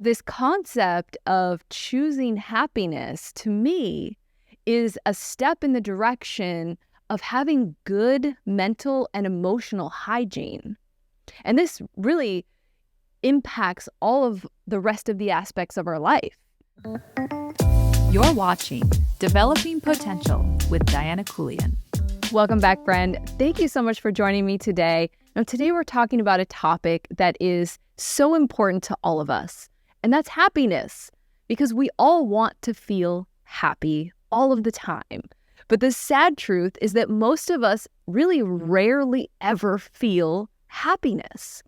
This concept of choosing happiness to me is a step in the direction of having good mental and emotional hygiene. And this really impacts all of the rest of the aspects of our life. You're watching Developing Potential with Diana Keuilian. Welcome back, friend. Thank you so much for joining me today. Now, today we're talking about a topic that is so important to all of us, and that's happiness, because we all want to feel happy all of the time. But the sad truth is that most of us really rarely ever feel happiness.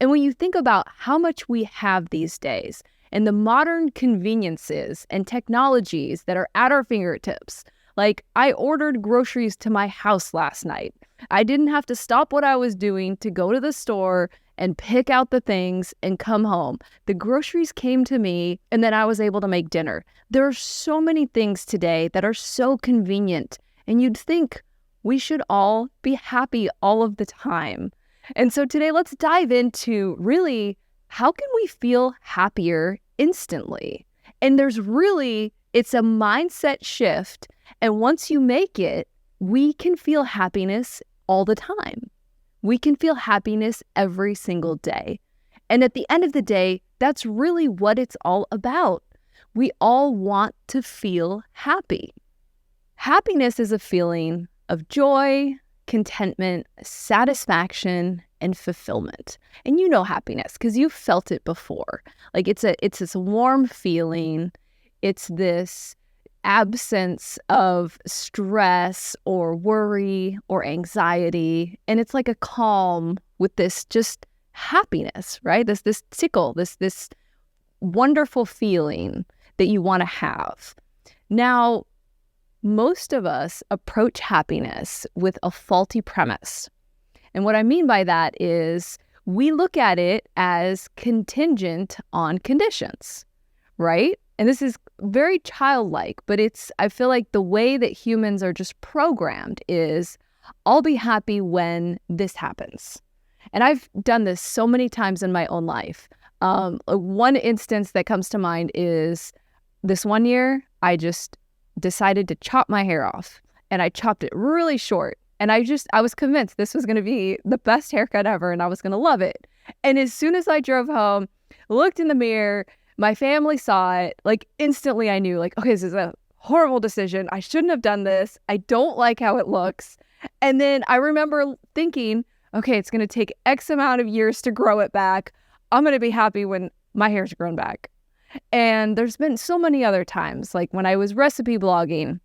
And when you think about how much we have these days and the modern conveniences and technologies that are at our fingertips, like I ordered groceries to my house last night. I didn't have to stop what I was doing to go to the store and pick out the things and come home. The groceries came to me and then I was able to make dinner. There are so many things today that are so convenient, and you'd think we should all be happy all of the time. And so today let's dive into really how can we feel happier instantly? And it's a mindset shift. And once you make it, we can feel happiness all the time. We can feel happiness every single day. And at the end of the day, that's really what it's all about. We all want to feel happy. Happiness is a feeling of joy, contentment, satisfaction, and fulfillment. And you know happiness because you've felt it before. Like it's this warm feeling. It's this absence of stress or worry or anxiety. And it's like a calm with this just happiness, right? This tickle, this wonderful feeling that you want to have. Now, most of us approach happiness with a faulty premise. And what I mean by that is we look at it as contingent on conditions, right? And this is very childlike, but I feel like the way that humans are just programmed is, I'll be happy when this happens. And I've done this so many times in my own life. One instance that comes to mind is this one year, I just decided to chop my hair off, and I chopped it really short. And I was convinced this was going to be the best haircut ever and I was going to love it. And as soon as I drove home, looked in the mirror, my family saw it, like instantly I knew, like, okay, this is a horrible decision. I shouldn't have done this. I don't like how it looks. And then I remember thinking, okay, it's going to take X amount of years to grow it back. I'm going to be happy when my hair's grown back. And there's been so many other times, like when I was recipe blogging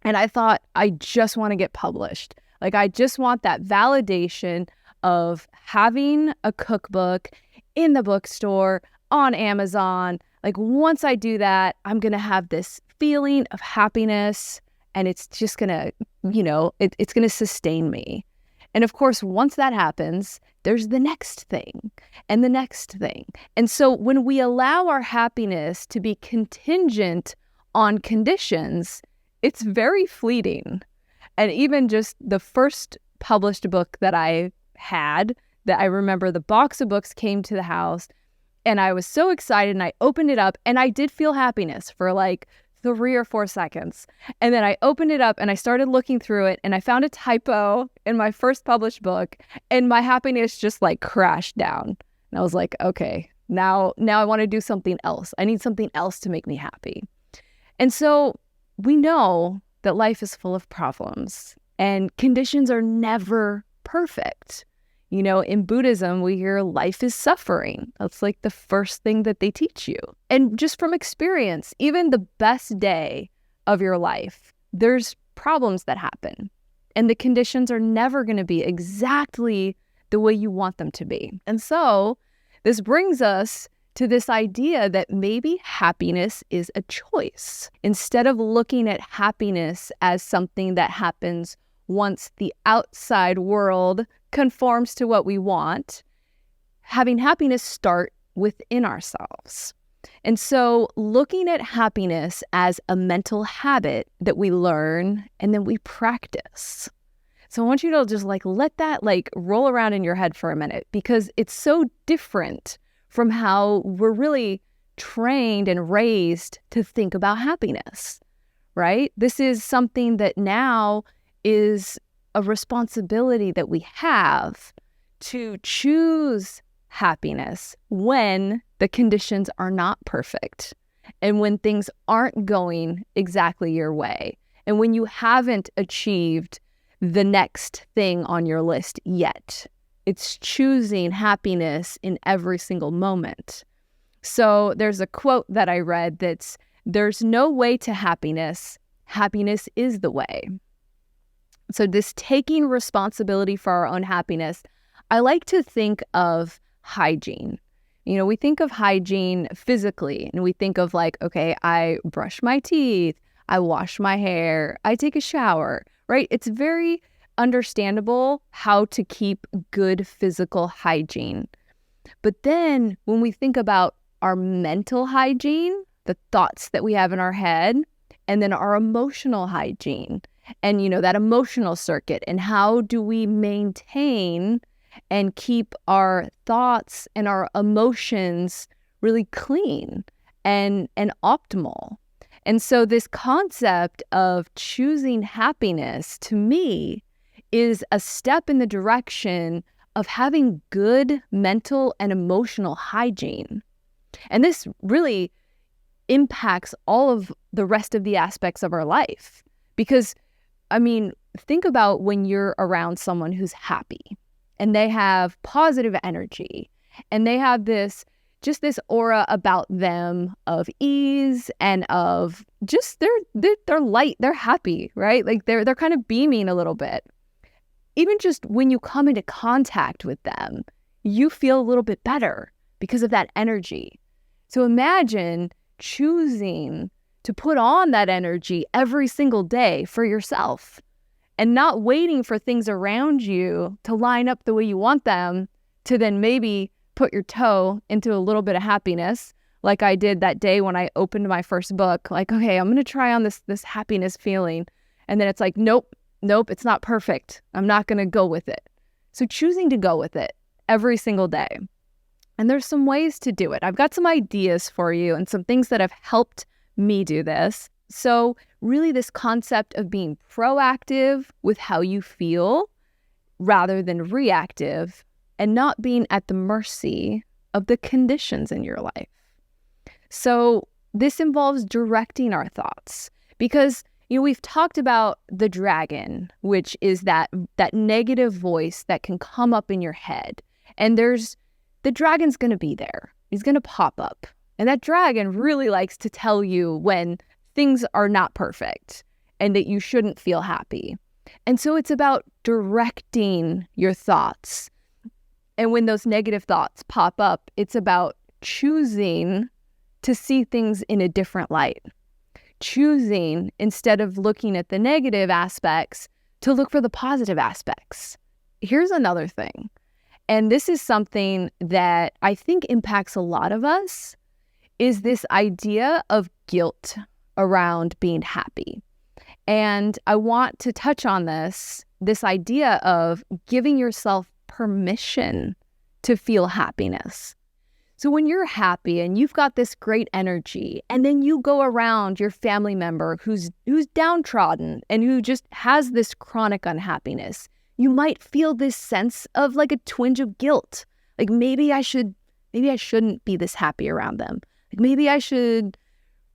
and I thought, I just want to get published. Like, I just want that validation of having a cookbook in the bookstore, on Amazon. Like, once I do that, I'm going to have this feeling of happiness and it's just going to, it's going to sustain me. And of course, once that happens, there's the next thing and the next thing. And so when we allow our happiness to be contingent on conditions, it's very fleeting. And even just the first published book that I had, that I remember the box of books came to the house, and I was so excited and I opened it up and I did feel happiness for like 3 or 4 seconds. And then I opened it up and I started looking through it and I found a typo in my first published book and my happiness just like crashed down. And I was like, okay, now I want to do something else. I need something else to make me happy. And so we know that life is full of problems and conditions are never perfect. In Buddhism, we hear life is suffering. That's like the first thing that they teach you. And just from experience, even the best day of your life, there's problems that happen. And the conditions are never going to be exactly the way you want them to be. And so this brings us to this idea that maybe happiness is a choice. Instead of looking at happiness as something that happens once the outside world conforms to what we want, having happiness start within ourselves. And so looking at happiness as a mental habit that we learn and then we practice. So I want you to just let that roll around in your head for a minute, because it's so different from how we're really trained and raised to think about happiness, right? This is something that now is a responsibility that we have to choose happiness when the conditions are not perfect and when things aren't going exactly your way and when you haven't achieved the next thing on your list yet. It's choosing happiness in every single moment. So there's a quote that I read that's, "There's no way to happiness. Happiness is the way." So this taking responsibility for our own happiness, I like to think of hygiene. We think of hygiene physically, and we think of like, okay, I brush my teeth, I wash my hair, I take a shower, right? It's very understandable how to keep good physical hygiene. But then when we think about our mental hygiene, the thoughts that we have in our head, and then our emotional hygiene, and that emotional circuit, and how do we maintain and keep our thoughts and our emotions really clean and optimal. And so this concept of choosing happiness, to me, is a step in the direction of having good mental and emotional hygiene. And this really impacts all of the rest of the aspects of our life. Because, think about when you're around someone who's happy and they have positive energy and they have this aura about them of ease and of just they're light, they're happy, right? Like they're kind of beaming a little bit. Even just when you come into contact with them, you feel a little bit better because of that energy. So imagine choosing to put on that energy every single day for yourself and not waiting for things around you to line up the way you want them to then maybe put your toe into a little bit of happiness, like I did that day when I opened my first book. Like, okay, I'm going to try on this happiness feeling. And then it's like, nope, it's not perfect. I'm not going to go with it. So choosing to go with it every single day. And there's some ways to do it. I've got some ideas for you and some things that have helped me do this. So really this concept of being proactive with how you feel rather than reactive, and not being at the mercy of the conditions in your life. So this involves directing our thoughts because, we've talked about the dragon, which is that negative voice that can come up in your head. And the dragon's going to be there. He's going to pop up. And that dragon really likes to tell you when things are not perfect and that you shouldn't feel happy. And so it's about directing your thoughts. And when those negative thoughts pop up, it's about choosing to see things in a different light. Choosing, instead of looking at the negative aspects, to look for the positive aspects. Here's another thing. And this is something that I think impacts a lot of us, is this idea of guilt around being happy. And I want to touch on this idea of giving yourself permission to feel happiness. So when you're happy and you've got this great energy, and then you go around your family member who's downtrodden and who just has this chronic unhappiness, you might feel this sense of like a twinge of guilt. Like maybe I shouldn't be this happy around them. Like maybe I should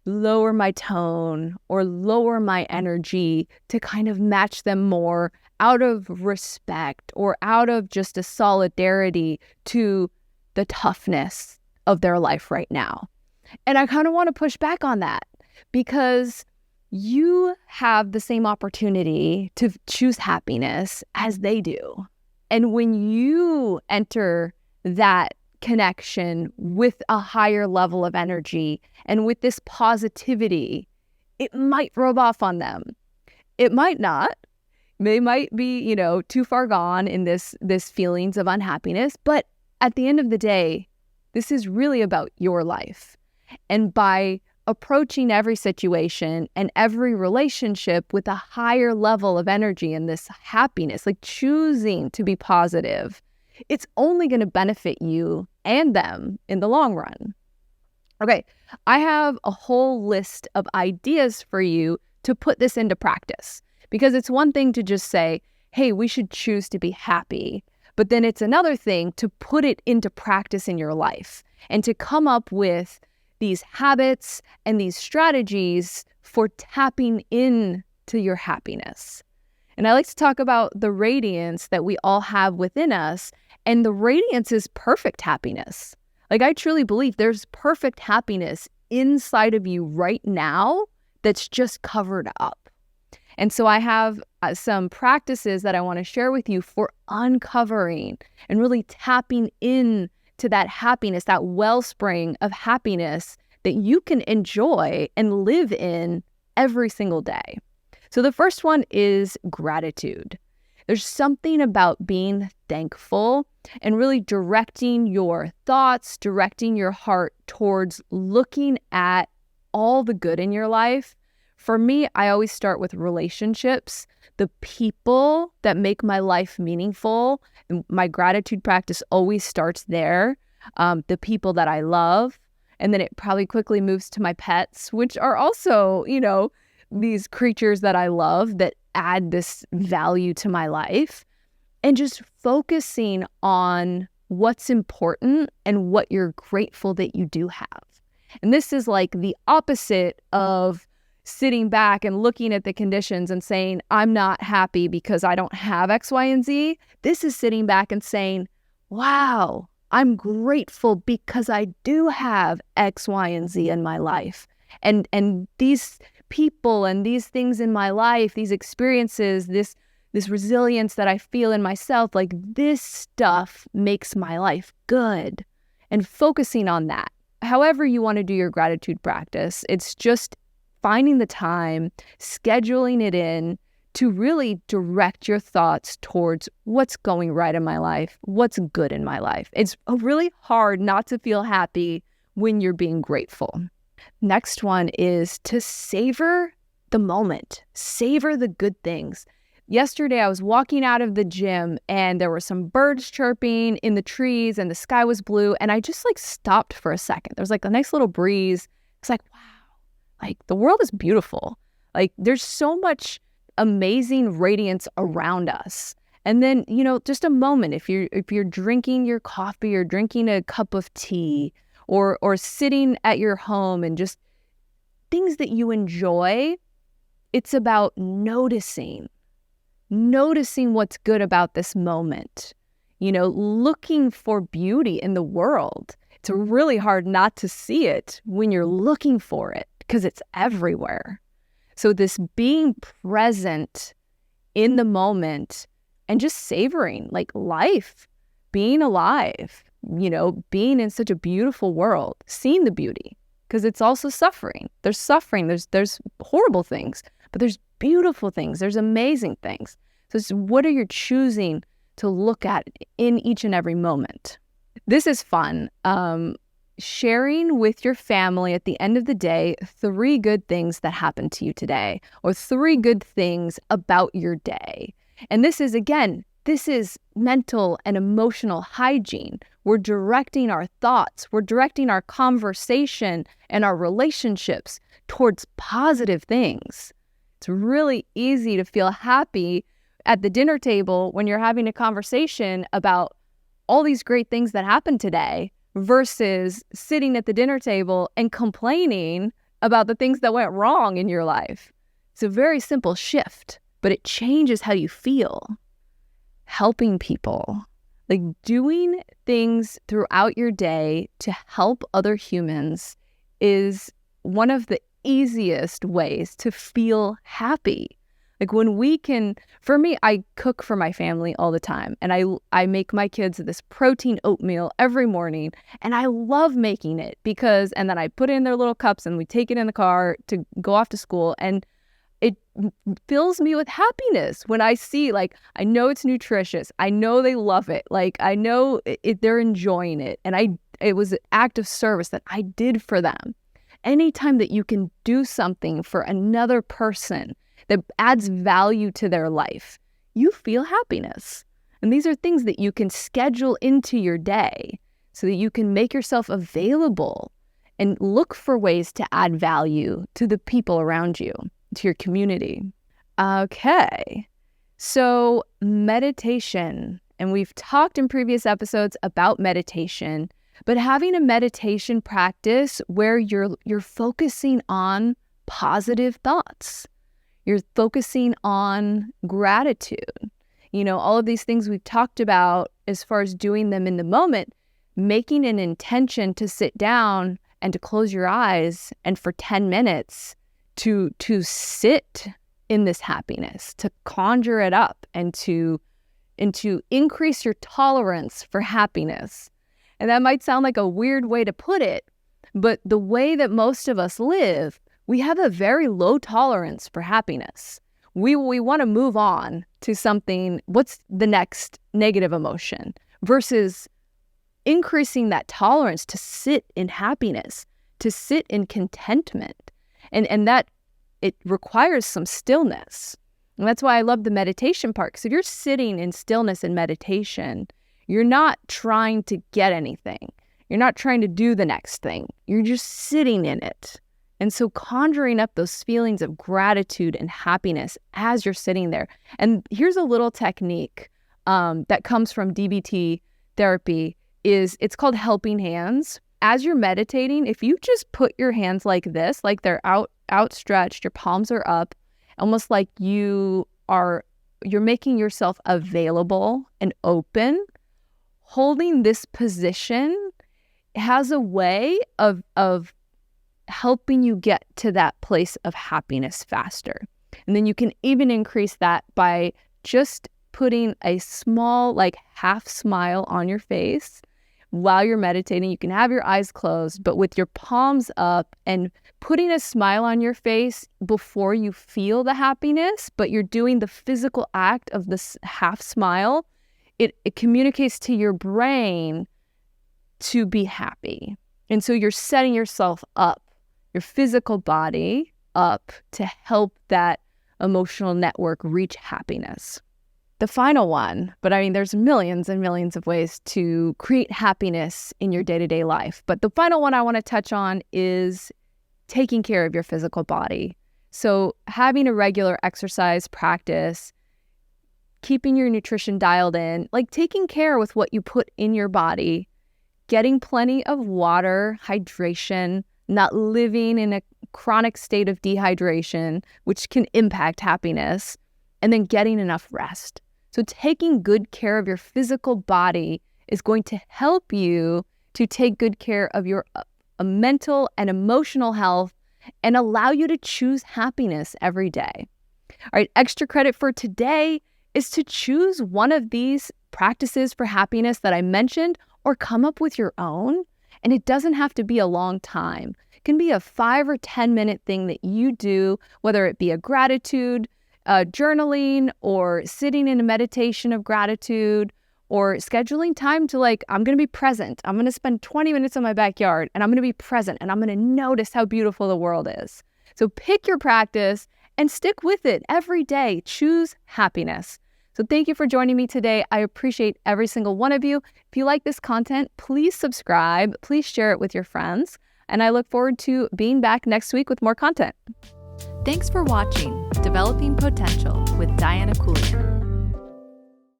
lower my tone or lower my energy to kind of match them more out of respect or out of just a solidarity to the toughness of their life right now. And I kind of want to push back on that because you have the same opportunity to choose happiness as they do. And when you enter that connection with a higher level of energy and with this positivity, it might rub off on them. It might not. They might be, too far gone in this feelings of unhappiness. But at the end of the day, this is really about your life. And by approaching every situation and every relationship with a higher level of energy and this happiness, like choosing to be positive, it's only going to benefit you and them in the long run. Okay, I have a whole list of ideas for you to put this into practice, because it's one thing to just say, hey, we should choose to be happy. But then it's another thing to put it into practice in your life and to come up with these habits and these strategies for tapping into your happiness. And I like to talk about the radiance that we all have within us. And the radiance is perfect happiness. Like, I truly believe there's perfect happiness inside of you right now that's just covered up. And so I have some practices that I want to share with you for uncovering and really tapping in to that happiness, that wellspring of happiness that you can enjoy and live in every single day. So the first one is gratitude. There's something about being thankful and really directing your thoughts, directing your heart towards looking at all the good in your life. For me, I always start with relationships, the people that make my life meaningful. My gratitude practice always starts there, the people that I love. And then it probably quickly moves to my pets, which are also, these creatures that I love that add this value to my life, and just focusing on what's important and what you're grateful that you do have. And this is like the opposite of sitting back and looking at the conditions and saying, I'm not happy because I don't have X, Y, and Z. This is sitting back and saying, wow, I'm grateful because I do have X, Y, and Z in my life. And these people and these things in my life, these experiences, this resilience that I feel in myself, like this stuff makes my life good. And focusing on that. However you want to do your gratitude practice, it's just finding the time, scheduling it in to really direct your thoughts towards what's going right in my life, what's good in my life. It's really hard not to feel happy when you're being grateful. Next one is to savor the moment, savor the good things. Yesterday, I was walking out of the gym and there were some birds chirping in the trees and the sky was blue. And I just stopped for a second. There was a nice little breeze. It's like, wow, the world is beautiful. There's so much amazing radiance around us. And then, just a moment, if you're drinking your coffee or drinking a cup of tea or sitting at your home and just things that you enjoy, it's about noticing what's good about this moment, looking for beauty in the world. It's really hard not to see it when you're looking for it because it's everywhere. So this being present in the moment and just savoring life, being alive, being in such a beautiful world, seeing the beauty, because it's also suffering. There's suffering, there's horrible things, but there's beautiful things, there's amazing things. So what are you choosing to look at in each and every moment? This is fun. Sharing with your family at the end of the day 3 good things that happened to you today, or 3 good things about your day. And this is mental and emotional hygiene. We're directing our thoughts, we're directing our conversation and our relationships towards positive things. It's really easy to feel happy at the dinner table when you're having a conversation about all these great things that happened today versus sitting at the dinner table and complaining about the things that went wrong in your life. It's a very simple shift, but it changes how you feel. Helping people, doing things throughout your day to help other humans is one of the easiest ways to feel happy. When we can, for me, I cook for my family all the time, and I make my kids this protein oatmeal every morning, and I love making it and then I put it in their little cups and we take it in the car to go off to school, and it fills me with happiness when I see, I know it's nutritious. I know they love it. I know they're enjoying it. And it was an act of service that I did for them. Anytime that you can do something for another person that adds value to their life, you feel happiness. And these are things that you can schedule into your day so that you can make yourself available and look for ways to add value to the people around you, to your community. Okay, so meditation. And we've talked in previous episodes about meditation, but having a meditation practice where you're focusing on positive thoughts. You're focusing on gratitude. All of these things we've talked about as far as doing them in the moment, making an intention to sit down and to close your eyes and for 10 minutes to sit in this happiness, to conjure it up and to increase your tolerance for happiness. And that might sound like a weird way to put it, but the way that most of us live, we have a very low tolerance for happiness. We want to move on to something, what's the next negative emotion, versus increasing that tolerance to sit in happiness, to sit in contentment. And that it requires some stillness. And that's why I love the meditation part, because if you're sitting in stillness and meditation, you're not trying to get anything. You're not trying to do the next thing. You're just sitting in it. And so conjuring up those feelings of gratitude and happiness as you're sitting there. And here's a little technique that comes from DBT therapy. It's called helping hands. As you're meditating, if you just put your hands like this, like they're outstretched, your palms are up, almost like you're making yourself available and open. Holding this position has a way of helping you get to that place of happiness faster. And then you can even increase that by just putting a small, like half smile on your face while you're meditating. You can have your eyes closed, but with your palms up and putting a smile on your face before you feel the happiness, but you're doing the physical act of this half smile, it communicates to your brain to be happy. And so you're setting yourself up, your physical body up to help that emotional network reach happiness. The final one, but I mean, there's millions and millions of ways to create happiness in your day-to-day life. But the final one I want to touch on is taking care of your physical body. So having a regular exercise practice, keeping your nutrition dialed in, like taking care with what you put in your body, getting plenty of water, hydration, not living in a chronic state of dehydration, which can impact happiness, and then getting enough rest. So taking good care of your physical body is going to help you to take good care of your mental and emotional health and allow you to choose happiness every day. All right, extra credit for today is to choose one of these practices for happiness that I mentioned or come up with your own. And it doesn't have to be a long time. It can be a 5 or 10 minute thing that you do, whether it be a gratitude, journaling, or sitting in a meditation of gratitude, or scheduling time to I'm going to be present. I'm going to spend 20 minutes in my backyard and I'm going to be present and I'm going to notice how beautiful the world is. So pick your practice and stick with it every day. Choose happiness. So thank you for joining me today. I appreciate every single one of you. If you like this content, please subscribe. Please share it with your friends. And I look forward to being back next week with more content. Thanks for watching Developing Potential with Diana Keuilian.